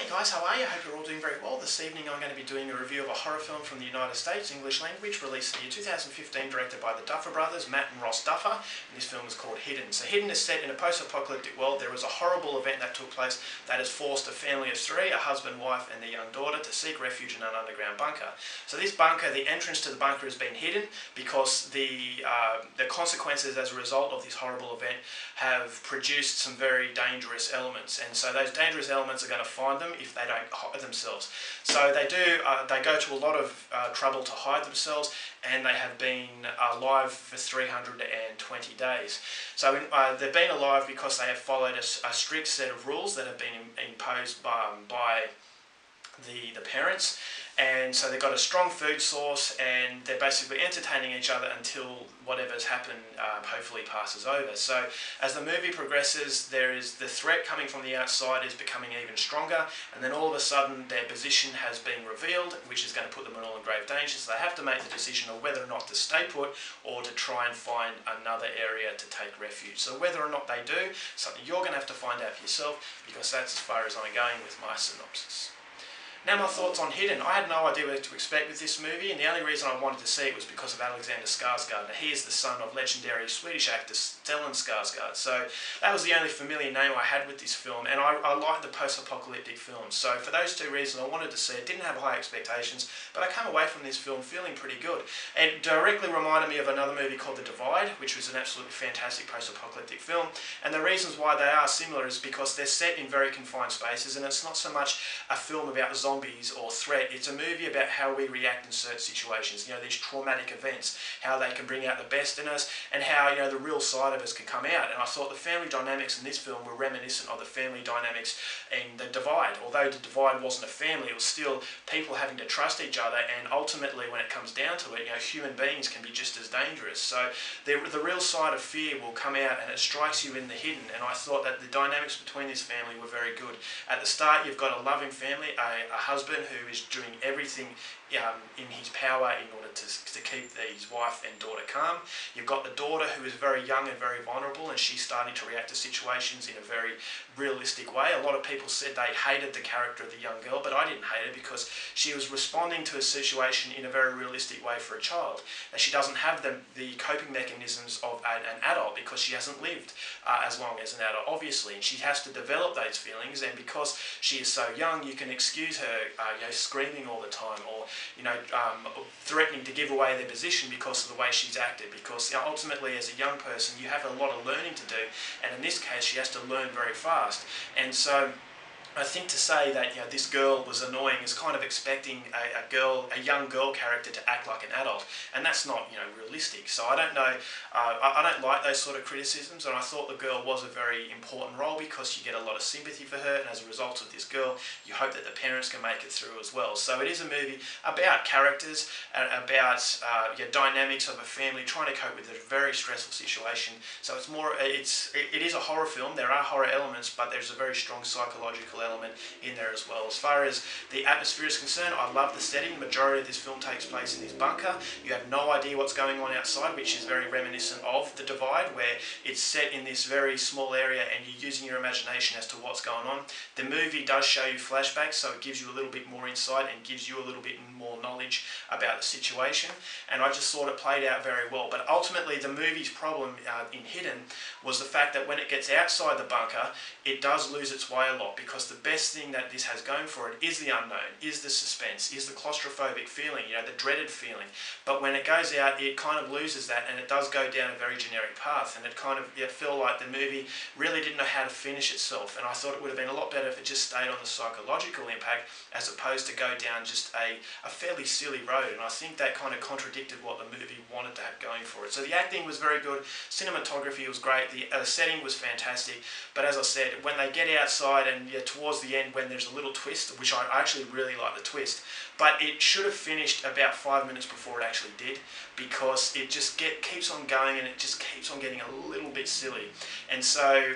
Hey guys, how are you? I hope you're all doing very well. This evening I'm going to be doing a review of a horror film from the United States, English language, released in the year 2015, directed by the Duffer brothers, Matt and Ross Duffer, and this film is called Hidden. So Hidden is set in a post-apocalyptic world. There was a horrible event that took place that has forced a family of three, a husband, wife and their young daughter, to seek refuge in an underground bunker. So this bunker, the entrance to the bunker has been hidden because the consequences as a result of this horrible event have produced some very dangerous elements, and so those dangerous elements are going to find them if they don't hide themselves. So they go to a lot of trouble to hide themselves, and they have been alive for 320 days. So they've been alive because they have followed a strict set of rules that have been imposed by the parents, and so they've got a strong food source, and they're basically entertaining each other until whatever's happened hopefully passes over. So as the movie progresses, there is the threat coming from the outside is becoming even stronger, and then all of a sudden their position has been revealed, which is going to put them in all in grave danger. So they have to make the decision of whether or not to stay put or to try and find another area to take refuge. So whether or not they do, something you're going to have to find out for yourself, because that's as far as I'm going with my synopsis. Now my thoughts on Hidden. I had no idea what to expect with this movie, and the only reason I wanted to see it was because of Alexander Skarsgård. Now, he is the son of legendary Swedish actor Stellan Skarsgård, so that was the only familiar name I had with this film, and I like the post-apocalyptic films. So for those two reasons I wanted to see it. Didn't have high expectations, but I came away from this film feeling pretty good. It directly reminded me of another movie called The Divide, which was an absolutely fantastic post-apocalyptic film, and the reasons why they are similar is because they're set in very confined spaces, and it's not so much a film about zombies or threat. It's a movie about how we react in certain situations, these traumatic events, how they can bring out the best in us, and how, the real side of us can come out. And I thought the family dynamics in this film were reminiscent of the family dynamics in The Divide. Although The Divide wasn't a family, it was still people having to trust each other, and ultimately when it comes down to it, human beings can be just as dangerous. So the real side of fear will come out, and it strikes you in the hidden, and I thought that the dynamics between this family were very good. At the start, you've got a loving family, a husband who is doing everything in his power in order to keep his wife and daughter calm. You've got the daughter who is very young and very vulnerable, and she's starting to react to situations in a very realistic way. A lot of people said they hated the character of the young girl, but I didn't hate her because she was responding to a situation in a very realistic way for a child. Now, she doesn't have the coping mechanisms of an adult because she hasn't lived as long as an adult, obviously, and she has to develop those feelings, and because she is so young, you can excuse her screaming all the time, or threatening to give away their position because of the way she's acted, because ultimately as a young person you have a lot of learning to do, and in this case she has to learn very fast. And so I think to say that this girl was annoying is kind of expecting a young girl character to act like an adult, and that's not realistic. So I don't know. I don't like those sort of criticisms, and I thought the girl was a very important role because you get a lot of sympathy for her, and as a result of this girl, you hope that the parents can make it through as well. So it is a movie about characters and about dynamics of a family trying to cope with a very stressful situation. So it's more. It is a horror film. There are horror elements, but there's a very strong psychological element in there as well. As far as the atmosphere is concerned, I love the setting. The majority of this film takes place in this bunker. You have no idea what's going on outside, which is very reminiscent of The Divide, where it's set in this very small area and you're using your imagination as to what's going on. The movie does show you flashbacks, so it gives you a little bit more insight and gives you a little bit more knowledge about the situation, and I just thought it played out very well. But ultimately the movie's problem in Hidden was the fact that when it gets outside the bunker, it does lose its way a lot, because the best thing that this has going for it is the unknown, is the suspense, is the claustrophobic feeling, the dreaded feeling. But when it goes out, it kind of loses that, and it does go down a very generic path, and it kind of felt like the movie really didn't know how to finish itself. And I thought it would have been a lot better if it just stayed on the psychological impact as opposed to go down just a fairly silly road, and I think that kind of contradicted what the movie wanted to have going for it. So the acting was very good, cinematography was great, the setting was fantastic, but as I said, when they get outside and towards the end when there's a little twist, which I actually really like the twist, but it should have finished about 5 minutes before it actually did, because it just keeps on going and it just keeps on getting a little bit silly. And so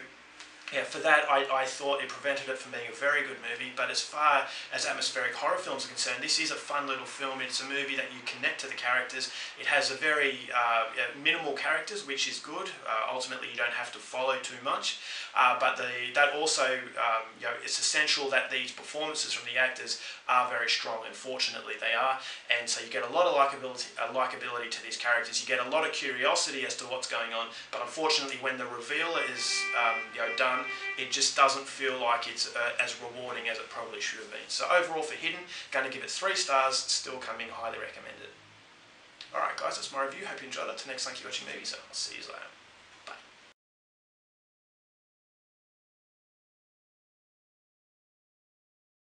yeah, for that, I thought it prevented it from being a very good movie, but as far as atmospheric horror films are concerned, this is a fun little film. It's a movie that you connect to the characters. It has a very minimal characters, which is good. Ultimately, you don't have to follow too much, but that also, it's essential that these performances from the actors are very strong, and fortunately they are, and so you get a lot of likability to these characters. You get a lot of curiosity as to what's going on, but unfortunately when the reveal is done, it just doesn't feel like it's as rewarding as it probably should have been. So overall for Hidden, going to give it 3 stars, still coming highly recommended. Alright guys, that's my review. Hope you enjoyed it. Till next time, keep watching movies. I'll see you later.